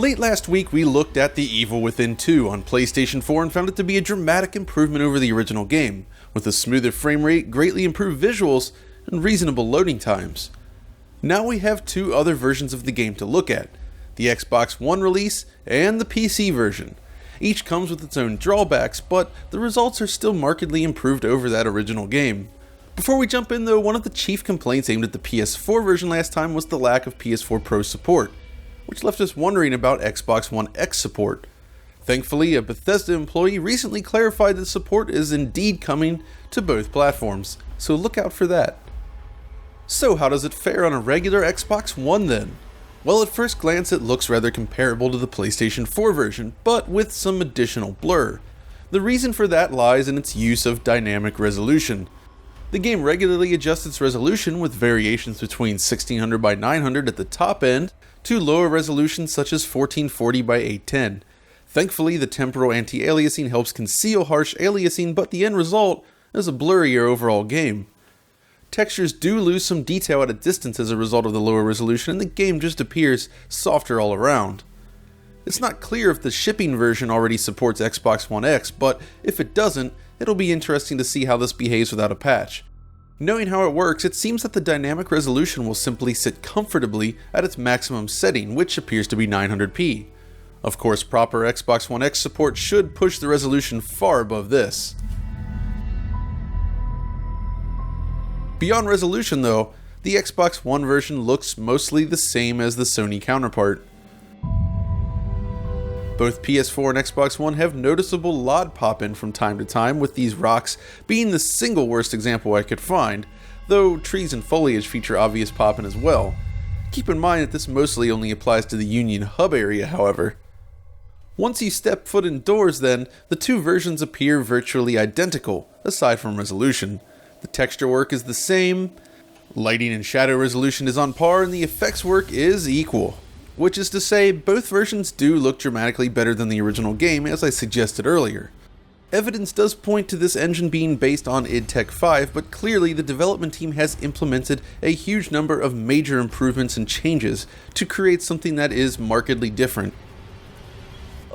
Late last week we looked at The Evil Within 2 on PlayStation 4 and found it to be a dramatic improvement over the original game, with a smoother frame rate, greatly improved visuals, and reasonable loading times. Now we have two other versions of the game to look at, the Xbox One release and the PC version. Each comes with its own drawbacks, but the results are still markedly improved over that original game. Before we jump in though, one of the chief complaints aimed at the PS4 version last time was the lack of PS4 Pro support, which left us wondering about Xbox One X support. Thankfully, a Bethesda employee recently clarified that support is indeed coming to both platforms, so look out for that. So how does it fare on a regular Xbox One then? Well, at first glance it looks rather comparable to the PlayStation 4 version, but with some additional blur. The reason for that lies in its use of dynamic resolution. The game regularly adjusts its resolution with variations between 1600 by 900 at the top end to lower resolutions such as 1440 by 810. Thankfully, the temporal anti-aliasing helps conceal harsh aliasing, but the end result is a blurrier overall game. Textures do lose some detail at a distance as a result of the lower resolution, and the game just appears softer all around. It's not clear if the shipping version already supports Xbox One X, but if it doesn't, it'll be interesting to see how this behaves without a patch. Knowing how it works, it seems that the dynamic resolution will simply sit comfortably at its maximum setting, which appears to be 900p. Of course, proper Xbox One X support should push the resolution far above this. Beyond resolution though, the Xbox One version looks mostly the same as the Sony counterpart. Both PS4 and Xbox One have noticeable LOD pop-in from time to time, with these rocks being the single worst example I could find, though trees and foliage feature obvious pop-in as well. Keep in mind that this mostly only applies to the Union Hub area, however. Once you step foot indoors then, the two versions appear virtually identical, aside from resolution. The texture work is the same, lighting and shadow resolution is on par, and the effects work is equal. Which is to say, both versions do look dramatically better than the original game, as I suggested earlier. Evidence does point to this engine being based on id Tech 5, but clearly the development team has implemented a huge number of major improvements and changes to create something that is markedly different.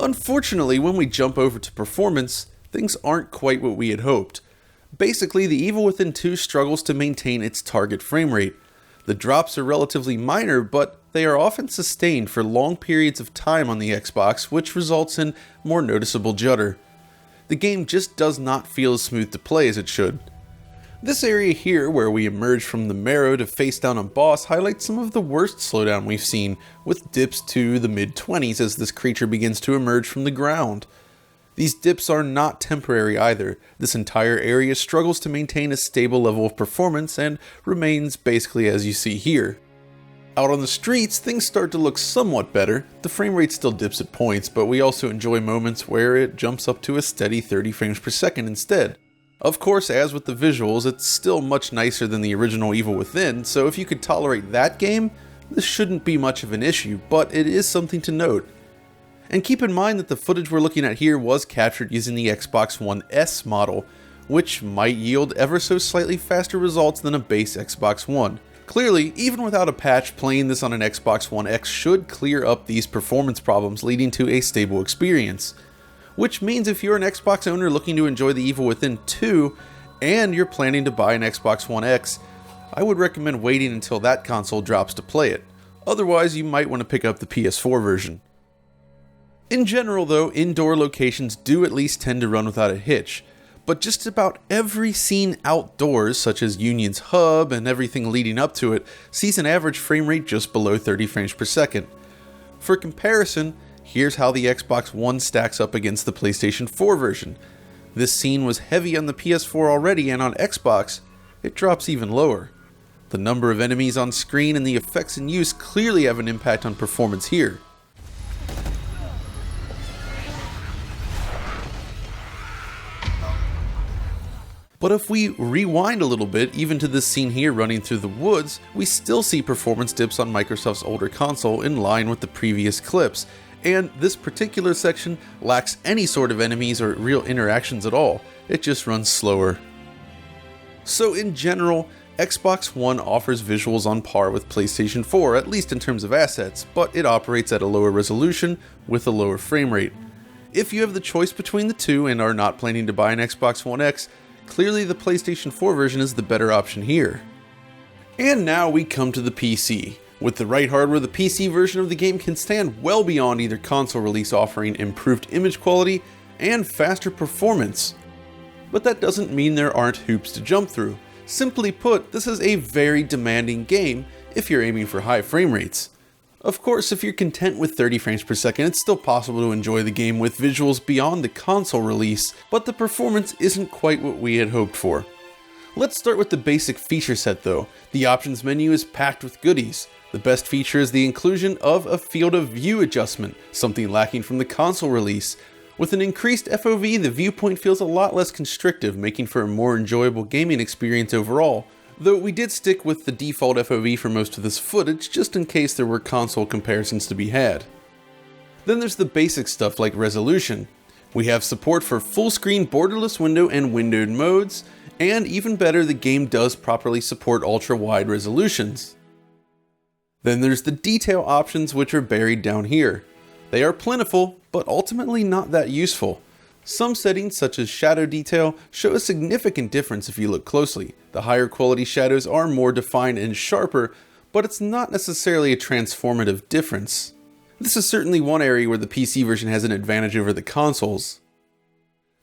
Unfortunately, when we jump over to performance, things aren't quite what we had hoped. Basically, The Evil Within 2 struggles to maintain its target frame rate. The drops are relatively minor, but they are often sustained for long periods of time on the Xbox, which results in more noticeable judder. The game just does not feel as smooth to play as it should. This area here, where we emerge from the marrow to face down a boss, highlights some of the worst slowdown we've seen, with dips to the mid-20s as this creature begins to emerge from the ground. These dips are not temporary either. This entire area struggles to maintain a stable level of performance and remains basically as you see here. Out on the streets, things start to look somewhat better. The frame rate still dips at points, but we also enjoy moments where it jumps up to a steady 30 frames per second instead. Of course, as with the visuals, it's still much nicer than the original Evil Within, so if you could tolerate that game, this shouldn't be much of an issue, but it is something to note. And keep in mind that the footage we're looking at here was captured using the Xbox One S model, which might yield ever so slightly faster results than a base Xbox One. Clearly, even without a patch, playing this on an Xbox One X should clear up these performance problems, leading to a stable experience. Which means if you're an Xbox owner looking to enjoy The Evil Within 2, and you're planning to buy an Xbox One X, I would recommend waiting until that console drops to play it. Otherwise, you might want to pick up the PS4 version. In general though, indoor locations do at least tend to run without a hitch, but just about every scene outdoors, such as Union's Hub and everything leading up to it, sees an average frame rate just below 30 frames per second. For comparison, here's how the Xbox One stacks up against the PlayStation 4 version. This scene was heavy on the PS4 already, and on Xbox, it drops even lower. The number of enemies on screen and the effects in use clearly have an impact on performance here. But if we rewind a little bit, even to this scene here running through the woods, we still see performance dips on Microsoft's older console in line with the previous clips, and this particular section lacks any sort of enemies or real interactions at all. It just runs slower. So in general, Xbox One offers visuals on par with PlayStation 4, at least in terms of assets, but it operates at a lower resolution with a lower frame rate. If you have the choice between the two and are not planning to buy an Xbox One X, clearly the PlayStation 4 version is the better option here. And now we come to the PC. With the right hardware, the PC version of the game can stand well beyond either console release, offering improved image quality and faster performance. But that doesn't mean there aren't hoops to jump through. Simply put, this is a very demanding game if you're aiming for high frame rates. Of course, if you're content with 30 frames per second, it's still possible to enjoy the game with visuals beyond the console release, but the performance isn't quite what we had hoped for. Let's start with the basic feature set though. The options menu is packed with goodies. The best feature is the inclusion of a field of view adjustment, something lacking from the console release. With an increased FOV, the viewpoint feels a lot less constrictive, making for a more enjoyable gaming experience overall. Though we did stick with the default FOV for most of this footage, just in case there were console comparisons to be had. Then there's the basic stuff like resolution. We have support for full screen borderless window and windowed modes, and even better, the game does properly support ultra wide resolutions. Then there's the detail options, which are buried down here. They are plentiful, but ultimately not that useful. Some settings, such as shadow detail, show a significant difference if you look closely. The higher quality shadows are more defined and sharper, but it's not necessarily a transformative difference. This is certainly one area where the PC version has an advantage over the consoles.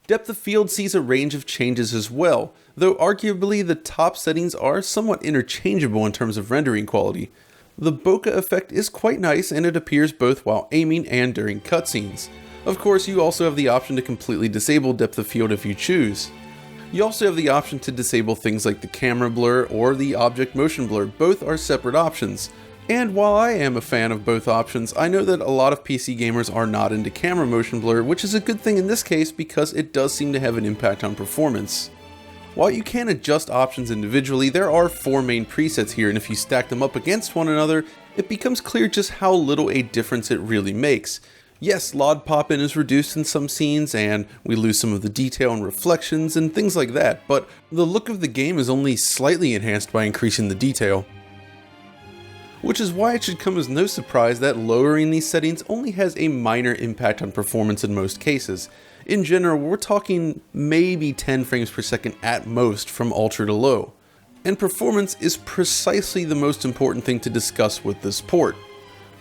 Depth of field sees a range of changes as well, though arguably the top settings are somewhat interchangeable in terms of rendering quality. The bokeh effect is quite nice, and it appears both while aiming and during cutscenes. Of course, you also have the option to completely disable depth of field if you choose. You also have the option to disable things like the camera blur or the object motion blur. Both are separate options. And while I am a fan of both options, I know that a lot of PC gamers are not into camera motion blur, which is a good thing in this case because it does seem to have an impact on performance. While you can adjust options individually, there are 4 main presets here, and if you stack them up against one another, it becomes clear just how little a difference it really makes. Yes, LOD pop-in is reduced in some scenes, and we lose some of the detail and reflections and things like that, but the look of the game is only slightly enhanced by increasing the detail. Which is why it should come as no surprise that lowering these settings only has a minor impact on performance in most cases. In general, we're talking maybe 10 frames per second at most from ultra to low. And performance is precisely the most important thing to discuss with this port.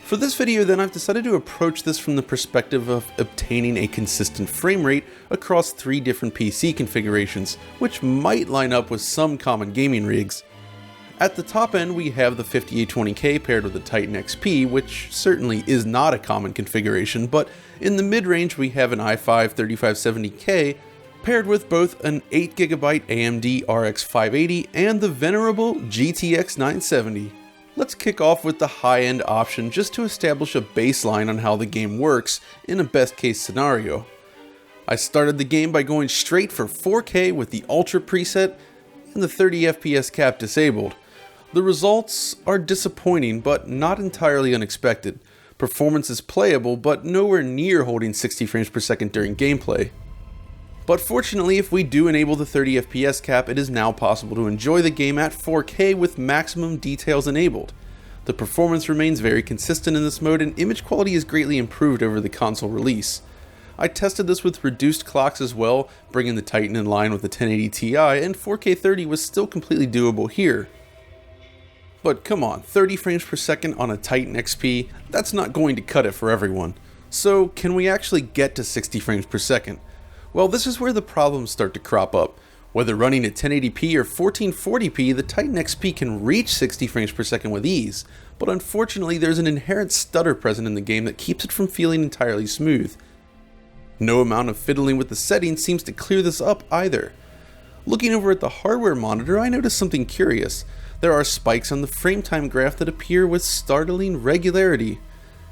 For this video then, I've decided to approach this from the perspective of obtaining a consistent frame rate across 3 different PC configurations, which might line up with some common gaming rigs. At the top end, we have the 5820K paired with the Titan XP, which certainly is not a common configuration, but in the mid-range we have an i5 3570K paired with both an 8GB AMD RX 580 and the venerable GTX 970. Let's kick off with the high-end option just to establish a baseline on how the game works in a best-case scenario. I started the game by going straight for 4K with the Ultra preset and the 30 FPS cap disabled. The results are disappointing, but not entirely unexpected. Performance is playable, but nowhere near holding 60 frames per second during gameplay. But fortunately, if we do enable the 30 FPS cap, it is now possible to enjoy the game at 4K with maximum details enabled. The performance remains very consistent in this mode, and image quality is greatly improved over the console release. I tested this with reduced clocks as well, bringing the Titan in line with the 1080 Ti, and 4K 30 was still completely doable here. But come on, 30 frames per second on a Titan XP, that's not going to cut it for everyone. So can we actually get to 60 frames per second? Well, this is where the problems start to crop up. Whether running at 1080p or 1440p, the Titan XP can reach 60 frames per second with ease, but unfortunately there's an inherent stutter present in the game that keeps it from feeling entirely smooth. No amount of fiddling with the settings seems to clear this up either. Looking over at the hardware monitor, I noticed something curious. There are spikes on the frame time graph that appear with startling regularity.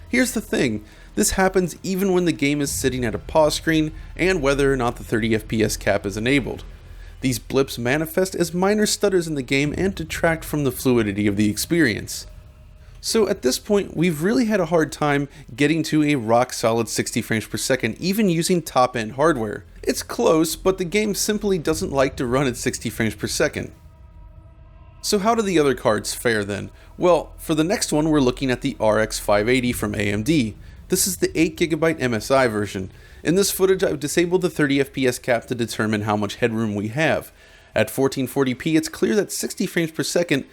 Here's the thing, this happens even when the game is sitting at a pause screen and whether or not the 30 FPS cap is enabled. These blips manifest as minor stutters in the game and detract from the fluidity of the experience. So at this point, we've really had a hard time getting to a rock solid 60 frames per second even using top end hardware. It's close, but the game simply doesn't like to run at 60 frames per second. So how do the other cards fare then? Well, for the next one we're looking at the RX 580 from AMD. This is the 8GB MSI version. In this footage I've disabled the 30 FPS cap to determine how much headroom we have. At 1440p it's clear that 60 frames per second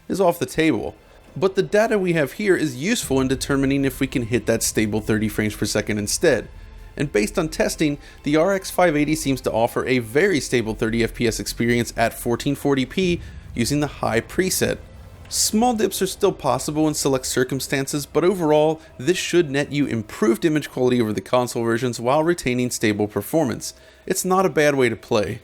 is off the table. But the data we have here is useful in determining if we can hit that stable 30 frames per second instead. And based on testing, the RX 580 seems to offer a very stable 30 FPS experience at 1440p using the high preset. Small dips are still possible in select circumstances, but overall, this should net you improved image quality over the console versions while retaining stable performance. It's not a bad way to play.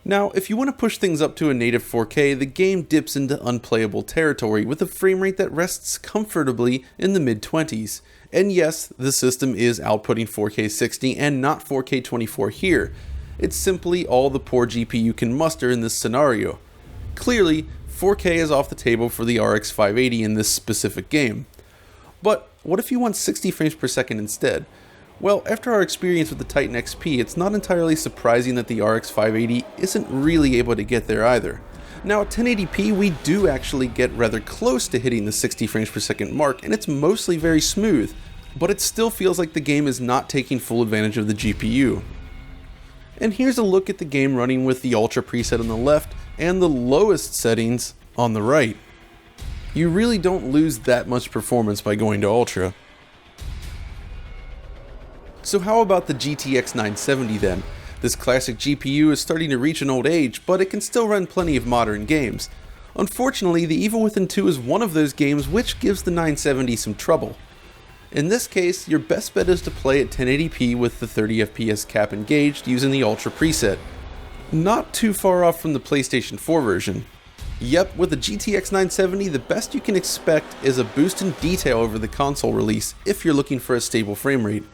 Now, if you want to push things up to a native 4K, the game dips into unplayable territory with a frame rate that rests comfortably in the mid-20s. And yes, the system is outputting 4K 60 and not 4K 24 here. It's simply all the poor GPU can muster in this scenario. Clearly, 4K is off the table for the RX 580 in this specific game. But what if you want 60 frames per second instead? Well, after our experience with the Titan XP, it's not entirely surprising that the RX 580 isn't really able to get there either. Now at 1080p we do actually get rather close to hitting the 60 frames per second mark, and it's mostly very smooth, but it still feels like the game is not taking full advantage of the GPU. And here's a look at the game running with the Ultra preset on the left and the lowest settings on the right. You really don't lose that much performance by going to Ultra. So how about the GTX 970 then? This classic GPU is starting to reach an old age, but it can still run plenty of modern games. Unfortunately, The Evil Within 2 is one of those games which gives the 970 some trouble. In this case, your best bet is to play at 1080p with the 30 FPS cap engaged using the Ultra preset. Not too far off from the PlayStation 4 version. Yep, with the GTX 970, the best you can expect is a boost in detail over the console release if you're looking for a stable frame rate.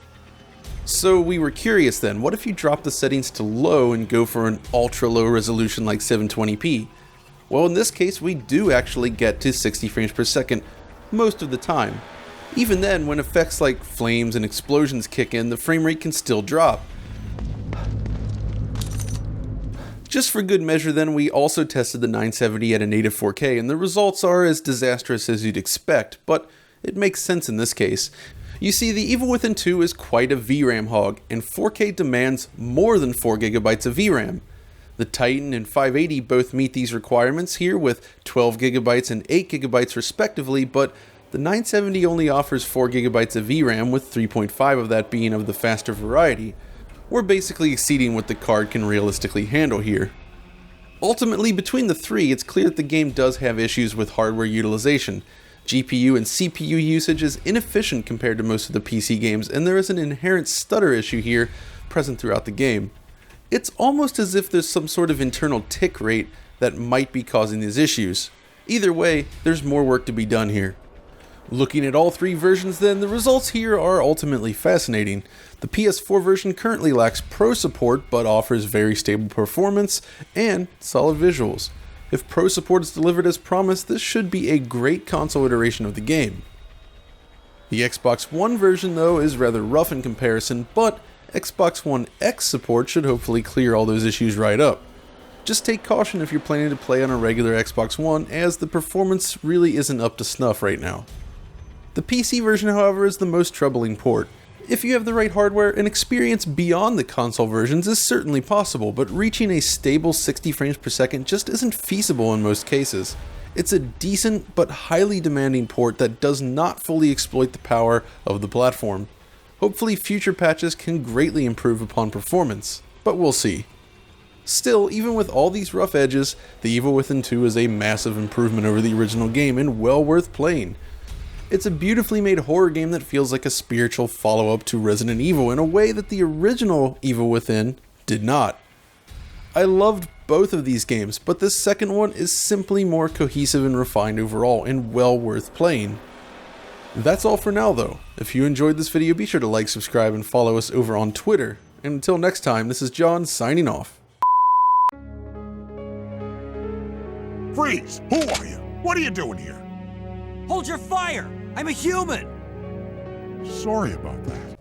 So we were curious then, what if you drop the settings to low and go for an ultra low resolution like 720p? Well, in this case we do actually get to 60 frames per second most of the time. Even then, when effects like flames and explosions kick in, the frame rate can still drop. Just for good measure then, we also tested the 970 at a native 4K, and the results are as disastrous as you'd expect, but it makes sense in this case. You see, The Evil Within 2 is quite a VRAM hog, and 4K demands more than 4GB of VRAM. The Titan and 580 both meet these requirements here with 12GB and 8GB respectively, but the 970 only offers 4GB of VRAM, with 3.5 of that being of the faster variety. We're basically exceeding what the card can realistically handle here. Ultimately, between the three, it's clear that the game does have issues with hardware utilization. GPU and CPU usage is inefficient compared to most of the PC games, and there is an inherent stutter issue here present throughout the game. It's almost as if there's some sort of internal tick rate that might be causing these issues. Either way, there's more work to be done here. Looking at all three versions then, the results here are ultimately fascinating. The PS4 version currently lacks Pro support, but offers very stable performance and solid visuals. If Pro support is delivered as promised, this should be a great console iteration of the game. The Xbox One version though is rather rough in comparison, but Xbox One X support should hopefully clear all those issues right up. Just take caution if you're planning to play on a regular Xbox One, as the performance really isn't up to snuff right now. The PC version, however, is the most troubling port. If you have the right hardware, an experience beyond the console versions is certainly possible, but reaching a stable 60 frames per second just isn't feasible in most cases. It's a decent but highly demanding port that does not fully exploit the power of the platform. Hopefully future patches can greatly improve upon performance, but we'll see. Still, even with all these rough edges, The Evil Within 2 is a massive improvement over the original game and well worth playing. It's a beautifully made horror game that feels like a spiritual follow-up to Resident Evil in a way that the original Evil Within did not. I loved both of these games, but this second one is simply more cohesive and refined overall, and well worth playing. That's all for now though. If you enjoyed this video, be sure to like, subscribe, and follow us over on Twitter. And until next time, this is John signing off. Freeze! Who are you? What are you doing here? Hold your fire! I'm a human! Sorry about that.